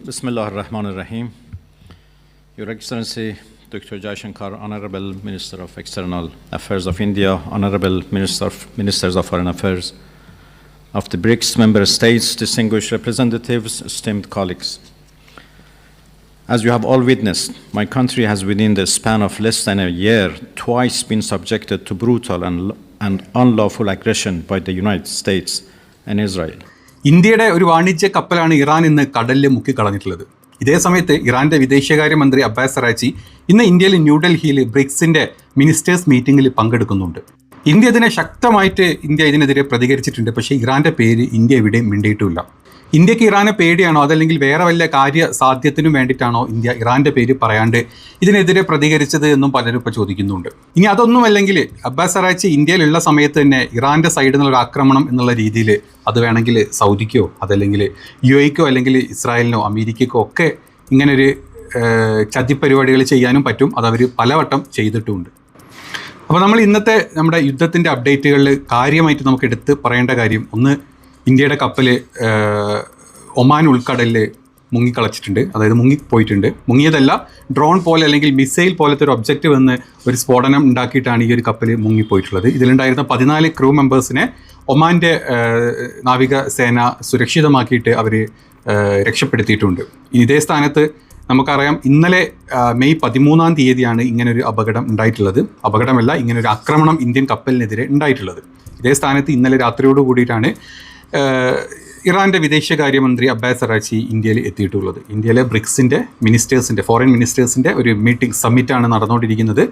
Bismillah ar-Rahman ar-Rahim. Your Excellency, Dr. Jaishankar, Honorable Minister of External Affairs of India, Honorable Ministers of Foreign Affairs of the BRICS member states, distinguished representatives, esteemed colleagues. As you have all witnessed, my country has within the span of less than a year twice been subjected to brutal and unlawful aggression by the United States and Israel. ഇന്ത്യയുടെ ഒരു വാണിജ്യ കപ്പലാണ് Iran ഇന്ന് കടലിൽ മുക്കിക്കളഞ്ഞിട്ടുള്ളത്. ഇതേ സമയത്ത് ഇറാന്റെ വിദേശകാര്യമന്ത്രി Abbas അറാച്ചി ഇന്ന് ഇന്ത്യയിൽ ന്യൂഡൽഹിയിൽ ബ്രിക്സിന്റെ മിനിസ്റ്റേഴ്സ് മീറ്റിംഗിൽ പങ്കെടുക്കുന്നുണ്ട്. ഇന്ത്യ ഇതിനെതിരെ പ്രതികരിച്ചിട്ടുണ്ട്. പക്ഷേ ഇറാന്റെ പേര് ഇന്ത്യ എവിടെയും മിണ്ടിയിട്ടുമില്ല. ഇന്ത്യക്ക് ഇറാനെ പേടിയാണോ അതല്ലെങ്കിൽ വേറെ വല്ല കാര്യ സാധ്യത്തിനും വേണ്ടിയിട്ടാണോ ഇന്ത്യ ഇറാന്റെ പേര് പറയാണ്ട് ഇതിനെതിരെ പ്രതികരിച്ചത് എന്നും പലരും ഇപ്പോൾ ചോദിക്കുന്നുണ്ട്. ഇനി അതൊന്നുമല്ലെങ്കിൽ അബ്ബാസ് അറാച്ചി ഇന്ത്യയിലുള്ള സമയത്ത് തന്നെ ഇറാന്റെ സൈഡിൽ നിന്നുള്ള ആക്രമണം എന്നുള്ള രീതിയിൽ അത് വേണമെങ്കിൽ സൗദിക്കോ അതല്ലെങ്കിൽ UAE-ക്കോ അല്ലെങ്കിൽ ഇസ്രായേലിനോ അമേരിക്കയ്ക്കോ ഒക്കെ ഇങ്ങനൊരു ചതിപ്പരിപാടികൾ ചെയ്യാനും പറ്റും. അതവർ പലവട്ടം ചെയ്തിട്ടുമുണ്ട്. അപ്പോൾ നമ്മൾ ഇന്നത്തെ നമ്മുടെ യുദ്ധത്തിൻ്റെ അപ്ഡേറ്റുകളിൽ കാര്യമായിട്ട് നമുക്ക് എടുത്ത് പറയേണ്ട കാര്യം, ഒന്ന്, ഇന്ത്യയുടെ കപ്പൽ ഒമാൻ ഉൾക്കടലിൽ മുങ്ങിക്കളച്ചിട്ടുണ്ട്. അതായത് മുങ്ങിപ്പോയിട്ടുണ്ട്. മുങ്ങിയതല്ല, ഡ്രോൺ പോലെ അല്ലെങ്കിൽ മിസൈൽ പോലത്തെ ഒരു ഒബ്ജക്റ്റ് വന്ന് ഒരു സ്ഫോടനം ഉണ്ടാക്കിയിട്ടാണ് ഈ ഒരു കപ്പൽ മുങ്ങിപ്പോയിട്ടുള്ളത്. ഇതിലുണ്ടായിരുന്ന 14 ക്രൂ മെമ്പേഴ്സിനെ ഒമാൻ്റെ നാവികസേന സുരക്ഷിതമാക്കിയിട്ട് അവർ രക്ഷപ്പെടുത്തിയിട്ടുണ്ട്. ഇതേ സ്ഥാനത്ത് നമുക്കറിയാം, ഇന്നലെ മെയ് 13-ാം തീയതിയാണ് ഇങ്ങനൊരു അപകടം ഉണ്ടായിട്ടുള്ളത്. അപകടമല്ല, ഇങ്ങനൊരു ആക്രമണം ഇന്ത്യൻ കപ്പലിനെതിരെ ഉണ്ടായിട്ടുള്ളത്. ഇതേ സ്ഥാനത്ത് ഇന്നലെ രാത്രിയോട് കൂടിയിട്ടാണ് ഇറാൻ്റെ വിദേശകാര്യമന്ത്രി അബ്ബാസ് അറാച്ചി ഇന്ത്യയിൽ എത്തിയിട്ടുള്ളത്. ഇന്ത്യയിലെ ബ്രിക്സിൻ്റെ ഫോറിൻ മിനിസ്റ്റേഴ്സിൻ്റെ ഒരു സമ്മിറ്റാണ് നടന്നുകൊണ്ടിരിക്കുന്നത്.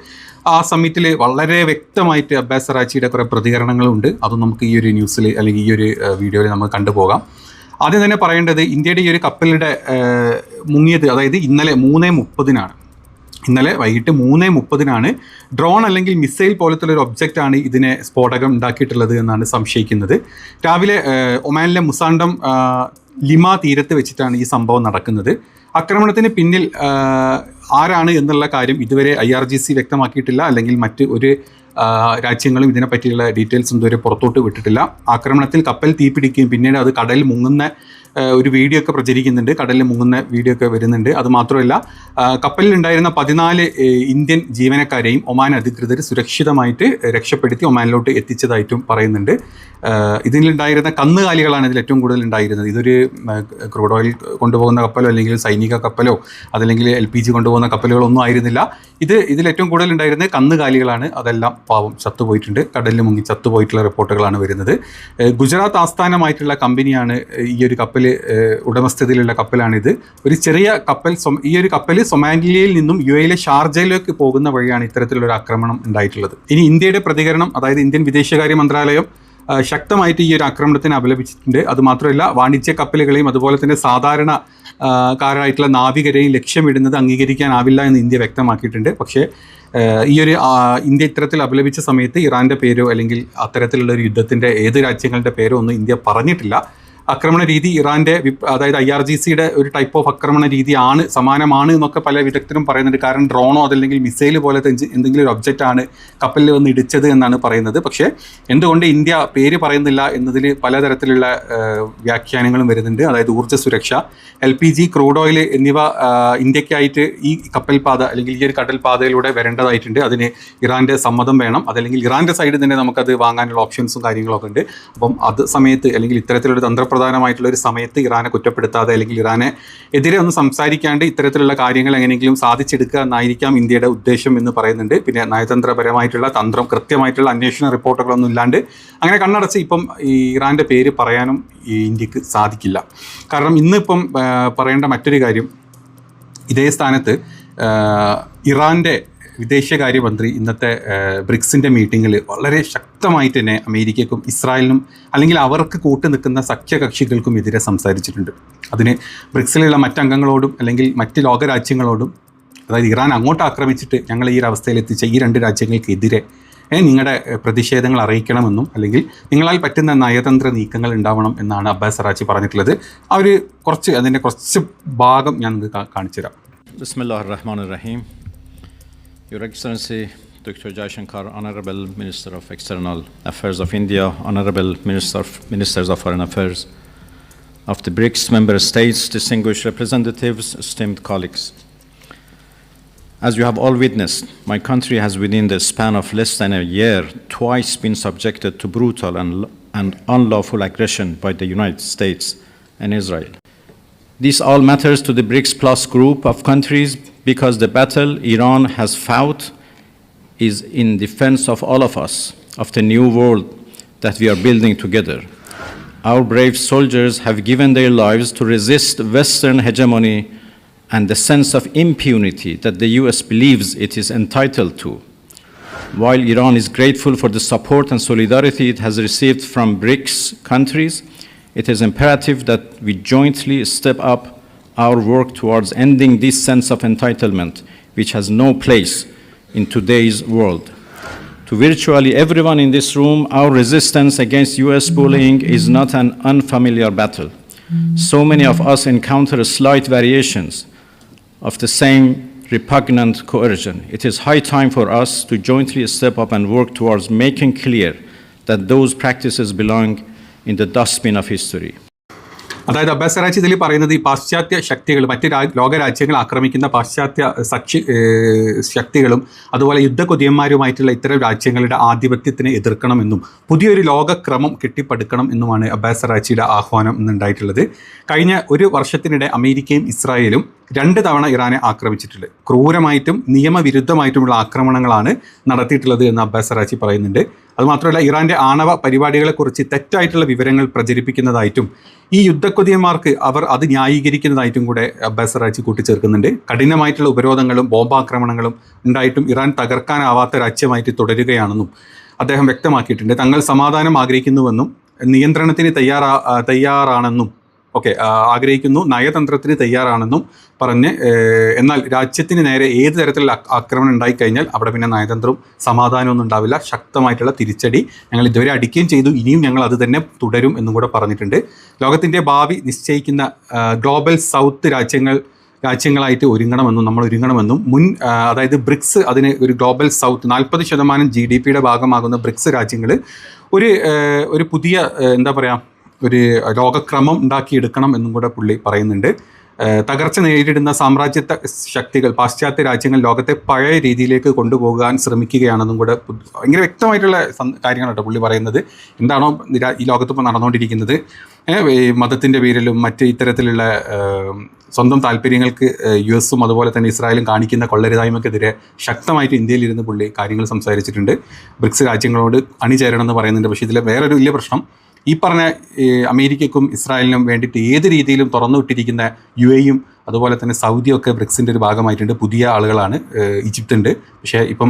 ആ സമ്മിറ്റിൽ വളരെ വ്യക്തമായിട്ട് അബ്ബാസ് അറാച്ചിയുടെ കുറേ പ്രതികരണങ്ങളുണ്ട്. അതും നമുക്ക് ഈ ഒരു ന്യൂസിൽ അല്ലെങ്കിൽ ഈ ഒരു വീഡിയോയിൽ നമുക്ക് കണ്ടുപോകാം. ആദ്യം തന്നെ പറയേണ്ടത്, ഇന്ത്യയുടെ ഈ ഒരു കപ്പലിൻ്റെ മുങ്ങിയത് അതായത് ഇന്നലെ 3:30-നാണ്. ഇന്നലെ വൈകിട്ട് 3:30-നാണ് ഡ്രോൺ അല്ലെങ്കിൽ മിസൈൽ പോലത്തെ ഒരു ഒബ്ജക്റ്റാണ് ഇതിനെ സ്ഫോടകം ഉണ്ടാക്കിയിട്ടുള്ളത് എന്നാണ് സംശയിക്കുന്നത്. രാവിലെ ഒമാനിലെ മുസാണ്ടം ലിമ തീരത്ത് വെച്ചിട്ടാണ് ഈ സംഭവം നടക്കുന്നത്. ആക്രമണത്തിന് പിന്നിൽ ആരാണ് എന്നുള്ള കാര്യം ഇതുവരെ IRGC വ്യക്തമാക്കിയിട്ടില്ല, അല്ലെങ്കിൽ മറ്റ് ഒരു രാജ്യങ്ങളും ഇതിനെപ്പറ്റിയുള്ള ഡീറ്റെയിൽസ് ഇതുവരെ പുറത്തോട്ട് വിട്ടിട്ടില്ല. ആക്രമണത്തിൽ കപ്പൽ തീപിടിക്കുകയും പിന്നീട് അത് കടലിൽ മുങ്ങുന്ന ഒരു വീഡിയോ ഒക്കെ പ്രചരിക്കുന്നുണ്ട്. കടലിൽ മുങ്ങുന്ന വീഡിയോ ഒക്കെ വരുന്നുണ്ട്. അതുമാത്രമല്ല, കപ്പലിലുണ്ടായിരുന്ന 14 ഇന്ത്യൻ ജീവനക്കാരെയും ഒമാൻ അധികൃതർ സുരക്ഷിതമായിട്ട് രക്ഷപ്പെടുത്തി ഒമാനിലോട്ട് എത്തിച്ചതായിട്ടും പറയുന്നുണ്ട്. ഇതിലുണ്ടായിരുന്ന കന്നുകാലികളാണ് ഇതിൽ ഏറ്റവും കൂടുതൽ ഉണ്ടായിരുന്നത്. ഇതൊരു ക്രൂഡ് ഓയിൽ കൊണ്ടുപോകുന്ന കപ്പലോ അല്ലെങ്കിൽ സൈനിക കപ്പലോ അതല്ലെങ്കിൽ LPG കൊണ്ടുപോകുന്ന കപ്പലുകളോ ഒന്നും ആയിരുന്നില്ല. ഇതിലേറ്റവും കൂടുതൽ ഉണ്ടായിരുന്നത് കന്നുകാലികളാണ്. അതെല്ലാം പാവം ചത്തുപോയിട്ടുണ്ട്. കടലിൽ മുങ്ങി ചത്തുപോയിട്ടുള്ള റിപ്പോർട്ടുകളാണ് വരുന്നത്. ഗുജറാത്ത് ആസ്ഥാനമായിട്ടുള്ള കമ്പനിയാണ് ഈ ഒരു കപ്പൽ ഉടമസ്ഥതയിലുള്ള കപ്പലാണിത്. ഒരു ചെറിയ കപ്പൽ, ഈ ഒരു കപ്പൽ സൊമാലിയയിൽ നിന്നും UAE-യിലെ ഷാർജയിലേക്ക് പോകുന്ന വഴിയാണ് ഇത്തരത്തിലൊരു ആക്രമണം ഉണ്ടായിട്ടുള്ളത്. ഇനി ഇന്ത്യയുടെ പ്രതികരണം, അതായത് ഇന്ത്യൻ വിദേശകാര്യ മന്ത്രാലയം ശക്തമായിട്ട് ഈ ഒരു ആക്രമണത്തിന് അപലപിച്ചിട്ടുണ്ട്. അതുമാത്രമല്ല, വാണിജ്യ കപ്പലുകളെയും അതുപോലെ തന്നെ സാധാരണക്കാരായിട്ടുള്ള നാവികരെയും ലക്ഷ്യമിടുന്നത് അംഗീകരിക്കാനാവില്ല എന്ന് ഇന്ത്യ വ്യക്തമാക്കിയിട്ടുണ്ട്. പക്ഷേ ഈ ഒരു ഇന്ത്യ ഇത്തരത്തിൽ അപലപിച്ച സമയത്ത് ഇറാൻ്റെ പേരോ അല്ലെങ്കിൽ അത്തരത്തിലുള്ള ഒരു യുദ്ധത്തിൻ്റെ ഏത് രാജ്യങ്ങളുടെ പേരോ ഒന്നും ഇന്ത്യ പറഞ്ഞിട്ടില്ല. ആക്രമണ രീതി ഇറാൻ്റെ അതായത് IRGCയുടെ ഒരു ടൈപ്പ് ഓഫ് ആക്രമണ രീതിയാണ്, സമാനമാണ് എന്നൊക്കെ പല വിദഗ്ധരും പറയുന്നുണ്ട്. കാരണം ഡ്രോണോ അതല്ലെങ്കിൽ മിസൈൽ പോലത്തെ എന്തെങ്കിലും ഒരു ഒബ്ജക്റ്റാണ് കപ്പലിൽ വന്ന് ഇടിച്ചത് എന്നാണ് പറയുന്നത്. പക്ഷേ എന്തുകൊണ്ട് ഇന്ത്യ പേര് പറയുന്നില്ല എന്നതിൽ പലതരത്തിലുള്ള വ്യാഖ്യാനങ്ങളും വരുന്നുണ്ട്. അതായത് ഊർജ്ജ സുരക്ഷ, LPG, ക്രൂഡ് ഓയിൽ എന്നിവ ഇന്ത്യക്കായിട്ട് ഈ കപ്പൽപാത അല്ലെങ്കിൽ ഈ ഒരു കടൽപാതയിലൂടെ വരേണ്ടതായിട്ടുണ്ട്. അതിന് ഇറാൻ്റെ സമ്മതം വേണം. അതല്ലെങ്കിൽ ഇറാൻ്റെ സൈഡിൽ തന്നെ നമുക്കത് വാങ്ങാനുള്ള ഓപ്ഷൻസും കാര്യങ്ങളൊക്കെ ഉണ്ട്. അപ്പം അത് സമയത്ത് അല്ലെങ്കിൽ ഇത്തരത്തിലൊരു തന്ത്രപ്രധാനമായിട്ടുള്ള ഒരു സമയത്ത് ഇറാനെ കുറ്റപ്പെടുത്താതെ അല്ലെങ്കിൽ ഇറാനെ എതിരെ ഒന്നും സംസാരിക്കാണ്ട് ഇത്തരത്തിലുള്ള കാര്യങ്ങൾ എങ്ങനെയെങ്കിലും സാധിച്ചെടുക്കുക എന്നായിരിക്കാം ഇന്ത്യയുടെ ഉദ്ദേശം എന്ന് പറയുന്നുണ്ട്. പിന്നെ നയതന്ത്രപരമായിട്ടുള്ള കൃത്യമായിട്ടുള്ള അന്വേഷണ റിപ്പോർട്ടുകളൊന്നും ഇല്ലാണ്ട് അങ്ങനെ കണ്ണടച്ച് ഇപ്പം ഈ ഇറാൻ്റെ പേര് പറയാനും ഈ ഇന്ത്യക്ക് സാധിക്കില്ല. കാരണം ഇന്നിപ്പം പറയേണ്ട മറ്റൊരു കാര്യം, ഇതേ സ്ഥാനത്ത് ഇറാൻ്റെ വിദേശകാര്യമന്ത്രി ഇന്നത്തെ ബ്രിക്സിൻ്റെ മീറ്റിങ്ങിൽ വളരെ ശക്തമായിട്ട് തന്നെ അമേരിക്കയ്ക്കും ഇസ്രായേലിനും അല്ലെങ്കിൽ അവർക്ക് കൂട്ടു നിൽക്കുന്ന സഖ്യകക്ഷികൾക്കും എതിരെ സംസാരിച്ചിട്ടുണ്ട്. അതിന് ബ്രിക്സിലുള്ള മറ്റംഗങ്ങളോടും അല്ലെങ്കിൽ മറ്റ് ലോകരാജ്യങ്ങളോടും, അതായത് ഇറാൻ അങ്ങോട്ട് ആക്രമിച്ചിട്ട് ഞങ്ങൾ ഈ ഒരു അവസ്ഥയിലെത്തിച്ച ഈ 2 രാജ്യങ്ങൾക്കെതിരെ നിങ്ങളുടെ പ്രതിഷേധങ്ങൾ അറിയിക്കണമെന്നും അല്ലെങ്കിൽ നിങ്ങളാൽ പറ്റുന്ന നയതന്ത്ര നീക്കങ്ങൾ ഉണ്ടാവണം എന്നാണ് അബ്ബാസ് അറാച്ചി പറഞ്ഞിട്ടുള്ളത്. അതിൻ്റെ കുറച്ച് ഭാഗം ഞാൻ നിങ്ങൾക്ക് കാണിച്ചു തരാം. ബിസ്മില്ലാഹിർ റഹ്മാനിർ റഹീം. Your Excellency, Dr. Jaishankar, Honorable Minister of External Affairs of India, Honorable Ministers of Foreign Affairs of the BRICS member states, distinguished representatives, esteemed colleagues. As you have all witnessed, my country has within the span of less than a year twice been subjected to brutal and unlawful aggression by the United States and Israel. This all matters to the BRICS Plus group of countries because the battle Iran has fought is in defense of all of us, of the new world that we are building together. Our brave soldiers have given their lives to resist Western hegemony and the sense of impunity that the US believes it is entitled to. While Iran is grateful for the support and solidarity it has received from BRICS countries, it is imperative that we jointly step up our work towards ending this sense of entitlement, which has no place in today's world. To virtually everyone in this room, our resistance against US bullying is not an unfamiliar battle. So many of us encounter slight variations of the same repugnant coercion. It is high time for us to jointly step up and work towards making clear that those practices belong in the dustbin of history. അതായത് Abbas അറാച്ചി ഇതിൽ പറയുന്നത് ഈ പാശ്ചാത്യ ശക്തികൾ മറ്റ് ലോകരാജ്യങ്ങൾ ആക്രമിക്കുന്ന പാശ്ചാത്യ ശക്തികളും അതുപോലെ യുദ്ധകൊതിയന്മാരുമായിട്ടുള്ള ഇത്തരം രാജ്യങ്ങളുടെ ആധിപത്യത്തിനെ എതിർക്കണമെന്നും പുതിയൊരു ലോകക്രമം കെട്ടിപ്പടുക്കണം എന്നുമാണ് അബ്ബാസ് അറാച്ചിയുടെ ആഹ്വാനം ഇന്നുണ്ടായിട്ടുള്ളത്. കഴിഞ്ഞ ഒരു വർഷത്തിനിടെ അമേരിക്കയും ഇസ്രായേലും 2 തവണ ഇറാനെ ആക്രമിച്ചിട്ടുണ്ട്. ക്രൂരമായിട്ടും നിയമവിരുദ്ധമായിട്ടുമുള്ള ആക്രമണങ്ങളാണ് നടത്തിയിട്ടുള്ളത് എന്ന് അബ്ബാസ് അറാച്ചി പറയുന്നുണ്ട്. അതുമാത്രമല്ല, ഇറാൻ്റെ ആണവ പരിപാടികളെക്കുറിച്ച് തെറ്റായിട്ടുള്ള വിവരങ്ങൾ പ്രചരിപ്പിക്കുന്നതായിട്ടും ഈ യുദ്ധക്കൊതിയന്മാർക്ക് അവർ അത് ന്യായീകരിക്കുന്നതായിട്ടും കൂടെ അബ്ബാസ് അറാച്ചി കൂട്ടിച്ചേർക്കുന്നുണ്ട്. കഠിനമായിട്ടുള്ള ഉപരോധങ്ങളും ബോംബാക്രമണങ്ങളും ഉണ്ടായിട്ടും ഇറാൻ തകർക്കാനാവാത്ത രാജ്യമായിട്ട് തുടരുകയാണെന്നും അദ്ദേഹം വ്യക്തമാക്കിയിട്ടുണ്ട്. തങ്ങൾ സമാധാനം ആഗ്രഹിക്കുന്നുവെന്നും നിയന്ത്രണത്തിന് തയ്യാറാണെന്നും ആഗ്രഹിക്കുന്നു, നയതന്ത്രത്തിന് തയ്യാറാണെന്നും പറഞ്ഞ്, എന്നാൽ രാജ്യത്തിന് നേരെ ഏത് തരത്തിലുള്ള ആക്രമണം ഉണ്ടായിക്കഴിഞ്ഞാൽ അവിടെ പിന്നെ നയതന്ത്രവും സമാധാനമൊന്നും ഉണ്ടാവില്ല, ശക്തമായിട്ടുള്ള തിരിച്ചടി ഞങ്ങൾ ഇതുവരെ അടിക്കുകയും ചെയ്തു, ഇനിയും ഞങ്ങൾ അത് തന്നെ തുടരും എന്നും കൂടെ പറഞ്ഞിട്ടുണ്ട്. ലോകത്തിൻ്റെ ഭാവി നിശ്ചയിക്കുന്ന ഗ്ലോബൽ സൗത്ത് രാജ്യങ്ങളായിട്ട് നമ്മൾ ഒരുങ്ങണമെന്നും അതായത് ബ്രിക്സ് അതിന് ഒരു ഗ്ലോബൽ സൗത്ത് 40% GDP-യുടെ ഭാഗമാകുന്ന ബ്രിക്സ് രാജ്യങ്ങൾ ഒരു പുതിയ ഒരു ലോകക്രമം ഉണ്ടാക്കിയെടുക്കണം എന്നും കൂടെ പുള്ളി പറയുന്നുണ്ട്. തകർച്ച നേരിടുന്ന സാമ്രാജ്യത്വ ശക്തികൾ, പാശ്ചാത്യ രാജ്യങ്ങൾ ലോകത്തെ പഴയ രീതിയിലേക്ക് കൊണ്ടുപോകാൻ ശ്രമിക്കുകയാണെന്നും കൂടെ ഭയങ്കര വ്യക്തമായിട്ടുള്ള കാര്യങ്ങളാണ് പുള്ളി പറയുന്നത്. എന്താണോ ഈ ലോകത്തിപ്പോൾ നടന്നുകൊണ്ടിരിക്കുന്നത്, മതത്തിൻ്റെ പേരിലും മറ്റ് ഇത്തരത്തിലുള്ള സ്വന്തം താല്പര്യങ്ങൾക്ക് US-ഉം അതുപോലെ തന്നെ ഇസ്രായേലും കാണിക്കുന്ന കൊള്ളരുതായ്മക്കെതിരെ ശക്തമായിട്ട് ഇന്ത്യയിലിരുന്ന് പുള്ളി കാര്യങ്ങൾ സംസാരിച്ചിട്ടുണ്ട്. ബ്രിക്സ് രാജ്യങ്ങളോട് അണിചേരണമെന്ന് പറയുന്നുണ്ട്. പക്ഷേ ഇതിലെ വേറൊരു വലിയ പ്രശ്നം, ഈ പറഞ്ഞ അമേരിക്കയ്ക്കും ഇസ്രായേലിനും വേണ്ടിയിട്ട് ഏത് രീതിയിലും തുറന്നു വിട്ടിരിക്കുന്ന UAE-യും അതുപോലെ തന്നെ സൗദിയൊക്കെ ബ്രിക്സിൻ്റെ ഒരു ഭാഗമായിട്ടുണ്ട്. പുതിയ ആളുകളാണ്, ഈജിപ്ത് ഉണ്ട്. പക്ഷേ ഇപ്പം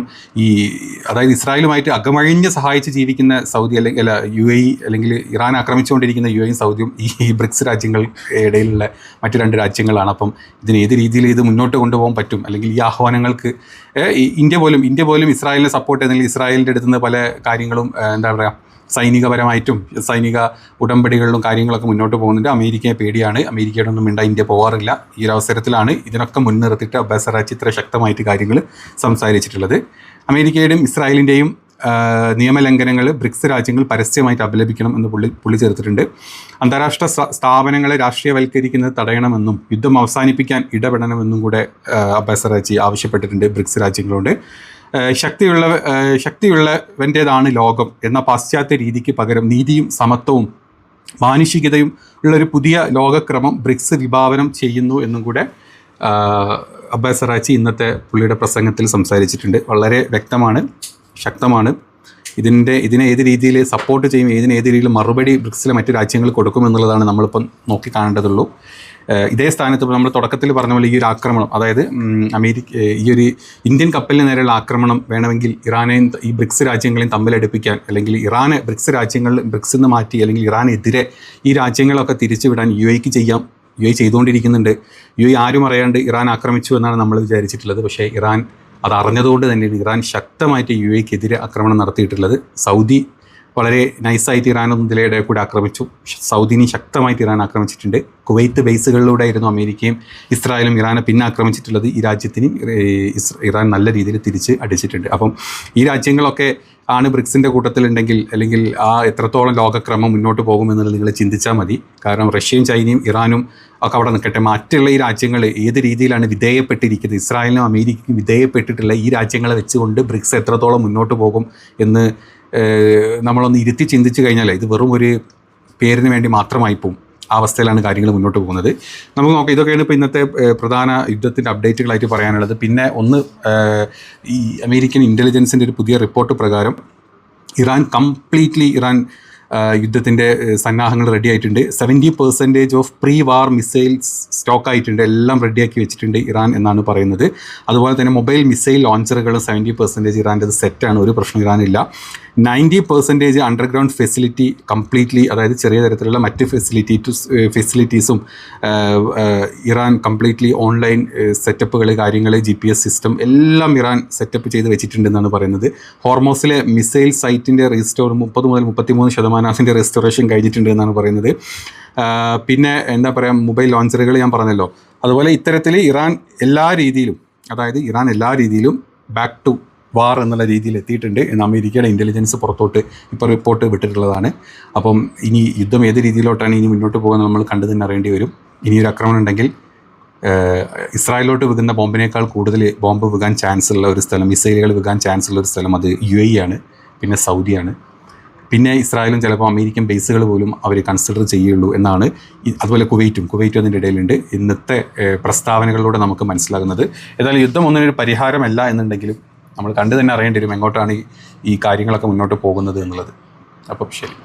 അതായത് ഇസ്രായേലുമായിട്ട് അകമഴിഞ്ഞ് സഹായിച്ച് ജീവിക്കുന്ന സൗദി അല്ലെങ്കിൽ UAE അല്ലെങ്കിൽ ഇറാൻ ആക്രമിച്ചുകൊണ്ടിരിക്കുന്ന UAE-യും സൗദിയും ഈ ബ്രിക്സ് രാജ്യങ്ങൾക്ക് ഇടയിലുള്ള മറ്റ് 2 രാജ്യങ്ങളാണ്. അപ്പം ഇതിന് ഏത് രീതിയിൽ ഇത് മുന്നോട്ട് കൊണ്ടുപോകാൻ പറ്റും, അല്ലെങ്കിൽ ഈ ആഹ്വാനങ്ങൾക്ക് ഇന്ത്യ പോലും ഇസ്രായേലിനെ സപ്പോർട്ട് ചെയ്യുന്നെങ്കിൽ ഇസ്രായേലിൻ്റെ അടുത്തുനിന്ന് പല കാര്യങ്ങളും സൈനികപരമായിട്ടും സൈനിക ഉടമ്പടികളിലും കാര്യങ്ങളൊക്കെ മുന്നോട്ട് പോകുന്നുണ്ട്. അമേരിക്കയെ പേടിയാണ്, അമേരിക്കയോടൊന്നും ഇന്ത്യ പോകാറില്ല. ഈ ഒരു അവസരത്തിലാണ് ഇതിനൊക്കെ മുൻനിർത്തിയിട്ട് അബ്ബാസ് അറാച്ചി ഇത്ര ശക്തമായിട്ട് കാര്യങ്ങൾ സംസാരിച്ചിട്ടുള്ളത്. അമേരിക്കയുടെയും ഇസ്രായേലിൻ്റെയും നിയമലംഘനങ്ങൾ ബ്രിക്സ് രാജ്യങ്ങൾ പരസ്യമായിട്ട് അപലപിക്കണം എന്ന് പുള്ളി ചേർത്തിട്ടുണ്ട്. അന്താരാഷ്ട്ര സ്ഥാപനങ്ങളെ രാഷ്ട്രീയവൽക്കരിക്കുന്നത് തടയണമെന്നും യുദ്ധം അവസാനിപ്പിക്കാൻ ഇടപെടണമെന്നും കൂടെ അബ്ബാസ് അറാച്ചി ആവശ്യപ്പെട്ടിട്ടുണ്ട് ബ്രിക്സ് രാജ്യങ്ങളോട്. ശക്തിയുള്ളവൻ്റേതാണ് ലോകം എന്ന പാശ്ചാത്യ രീതിക്ക് പകരം നീതിയും സമത്വവും മാനുഷികതയും ഉള്ളൊരു പുതിയ ലോകക്രമം ബ്രിക്സ് വിഭാവനം ചെയ്യുന്നു എന്നും കൂടെ അബ്ബാസ് അറാച്ചി ഇന്നത്തെ പുള്ളിയുടെ പ്രസംഗത്തിൽ സംസാരിച്ചിട്ടുണ്ട്. വളരെ വ്യക്തമാണ്, ശക്തമാണ്. ഇതിനെ ഏത് രീതിയിൽ സപ്പോർട്ട് ചെയ്യും, ഏത് രീതിയിൽ മറുപടി ബ്രിക്സിലെ മറ്റ് രാജ്യങ്ങൾ കൊടുക്കുമെന്നുള്ളതാണ് നമ്മളിപ്പം നോക്കി കാണേണ്ടതുള്ളൂ. ഇതേ സ്ഥാനത്ത് ഇപ്പോൾ നമ്മൾ തുടക്കത്തിൽ പറഞ്ഞ പോലെ ഈ ഒരു ആക്രമണം, അതായത് ഈ ഒരു ഇന്ത്യൻ കപ്പലിന് നേരെയുള്ള ആക്രമണം വേണമെങ്കിൽ ഇറാനെയും ഈ ബ്രിക്സ് രാജ്യങ്ങളെയും തമ്മിലടുപ്പിക്കാൻ, അല്ലെങ്കിൽ ഇറാനെ ബ്രിക്സിൽ നിന്ന് മാറ്റി അല്ലെങ്കിൽ ഇറാനെതിരെ ഈ രാജ്യങ്ങളൊക്കെ തിരിച്ചുവിടാൻ UAE-ക്ക് ചെയ്യാം. UAE ചെയ്തുകൊണ്ടിരിക്കുന്നുണ്ട്. UAE ആരും അറിയാണ്ട് ഇറാൻ ആക്രമിച്ചു എന്നാണ് നമ്മൾ വിചാരിച്ചിട്ടുള്ളത്. പക്ഷേ ഇറാൻ അത് അറിഞ്ഞതുകൊണ്ട് തന്നെയാണ് ഇറാൻ ശക്തമായിട്ട് UAE-ക്കെതിരെ ആക്രമണം നടത്തിയിട്ടുള്ളത്. സൗദി വളരെ നൈസായിട്ട് ഇറാനൊന്നും ഇതിലൂടെ കൂടെ ആക്രമിച്ചു. സൗദിനെ ശക്തമായിട്ട് ഇറാൻ ആക്രമിച്ചിട്ടുണ്ട്. കുവൈത്ത് ബേസുകളിലൂടെ ആയിരുന്നു അമേരിക്കയും ഇസ്രായേലും ഇറാനെ പിന്നെ ആക്രമിച്ചിട്ടുള്ളത്. ഈ രാജ്യത്തിനും ഇറാൻ നല്ല രീതിയിൽ തിരിച്ച് അടിച്ചിട്ടുണ്ട്. അപ്പം ഈ രാജ്യങ്ങളൊക്കെ ആണ് ബ്രിക്സിൻ്റെ കൂട്ടത്തിലുണ്ടെങ്കിൽ അല്ലെങ്കിൽ ആ എത്രത്തോളം ലോകക്രമം മുന്നോട്ട് പോകുമെന്നുള്ളത് നിങ്ങൾ ചിന്തിച്ചാൽ മതി. കാരണം റഷ്യയും ചൈനയും ഇറാനും ഒക്കെ അവിടെ നിൽക്കട്ടെ, മറ്റുള്ള ഈ രാജ്യങ്ങൾ ഏത് രീതിയിലാണ് വിധേയപ്പെട്ടിരിക്കുന്നത്, ഇസ്രായേലിനും അമേരിക്കയ്ക്കും വിധേയപ്പെട്ടിട്ടുള്ള ഈ രാജ്യങ്ങളെ വെച്ചുകൊണ്ട് ബ്രിക്സ് എത്രത്തോളം മുന്നോട്ട് പോകും എന്ന് നമ്മളൊന്ന് ഇരുത്തി ചിന്തിച്ച് കഴിഞ്ഞാൽ ഇത് വെറും ഒരു പേരിന് വേണ്ടി മാത്രമായി പോകും. ആ അവസ്ഥയിലാണ് കാര്യങ്ങൾ മുന്നോട്ട് പോകുന്നത്. നമുക്ക് നോക്കാം. ഇതൊക്കെയാണ് ഇപ്പോൾ ഇന്നത്തെ പ്രധാന യുദ്ധത്തിൻ്റെ അപ്ഡേറ്റുകളായിട്ട് പറയാനുള്ളത്. പിന്നെ ഒന്ന്, ഈ അമേരിക്കൻ ഇൻ്റലിജൻസിൻ്റെ ഒരു പുതിയ റിപ്പോർട്ട് പ്രകാരം ഇറാൻ യുദ്ധത്തിൻ്റെ സന്നാഹങ്ങൾ റെഡി ആയിട്ടുണ്ട്. 70% of pre war missiles stock ആയിട്ടുണ്ട്, എല്ലാം റെഡിയാക്കി വെച്ചിട്ടുണ്ട് ഇറാൻ എന്നാണ് പറയുന്നത്. അതുപോലെ തന്നെ മൊബൈൽ മിസൈൽ ലോഞ്ചറുകൾ 70% ഇറാൻ്റെത് സെറ്റാണ്, ഒരു പ്രശ്നം ഇറാനില്ല. 90% അണ്ടർഗ്രൗണ്ട് ഫെസിലിറ്റി കംപ്ലീറ്റ്ലി, അതായത് ചെറിയ തരത്തിലുള്ള മറ്റ് ഫെസിലിറ്റീസും ഇറാൻ കംപ്ലീറ്റ്ലി ഓൺലൈൻ സെറ്റപ്പുകൾ, കാര്യങ്ങൾ, GPS സിസ്റ്റം എല്ലാം ഇറാൻ സെറ്റപ്പ് ചെയ്ത് വെച്ചിട്ടുണ്ടെന്നാണ് പറയുന്നത്. ഹോർമോസിലെ മിസൈൽ സൈറ്റിൻ്റെ റീസ്റ്റോർ 30 മുതൽ 33% റെസ്റ്റോറേഷൻ കഴിഞ്ഞിട്ടുണ്ട് എന്നാണ് പറയുന്നത്. പിന്നെ എന്താ പറയുക, മൊബൈൽ ലോഞ്ചറുകൾ ഞാൻ പറഞ്ഞല്ലോ. അതുപോലെ ഇത്തരത്തിൽ ഇറാൻ എല്ലാ രീതിയിലും ബാക്ക് ടു വാർ എന്നുള്ള രീതിയിൽ എത്തിയിട്ടുണ്ട് എന്ന് അമേരിക്കയുടെ ഇൻ്റലിജൻസ് പുറത്തോട്ട് ഇപ്പോൾ റിപ്പോർട്ട് വിട്ടിട്ടുള്ളതാണ്. അപ്പം ഇനി യുദ്ധം ഏത് രീതിയിലോട്ടാണ് ഇനി മുന്നോട്ട് പോകുന്നത് നമ്മൾ കണ്ടു തന്നെ അറിയേണ്ടി വരും. ഇനിയൊരു ആക്രമണം ഉണ്ടെങ്കിൽ ഇസ്രായേലിലോട്ട് വിൽക്കുന്ന ബോംബിനേക്കാൾ കൂടുതൽ ബോംബ് വിൽക്കാൻ ചാൻസ് ഉള്ള ഒരു സ്ഥലം, മിസൈലുകൾ വിൽക്കാൻ ചാൻസ് ഉള്ള ഒരു സ്ഥലം അത് UAE ആണ്, പിന്നെ സൗദിയാണ്. പിന്നെ ഇസ്രായേലും ചിലപ്പോൾ അമേരിക്കൻ ബേസുകൾ പോലും അവർ കൺസിഡർ ചെയ്യുള്ളൂ എന്നാണ്. അതുപോലെ കുവൈറ്റും അതിൻ്റെ ഇടയിലുണ്ട്. ഇന്നത്തെ പ്രസ്താവനകളിലൂടെ നമുക്ക് മനസ്സിലാകുന്നത്. ഏതായാലും യുദ്ധം ഒന്നിനൊരു പരിഹാരമല്ല എന്നുണ്ടെങ്കിലും നമ്മൾ കണ്ടു തന്നെ അറിയേണ്ടി വരും എങ്ങോട്ടാണ് ഈ കാര്യങ്ങളൊക്കെ മുന്നോട്ട് പോകുന്നത് എന്നുള്ളത്. അപ്പം ശരി.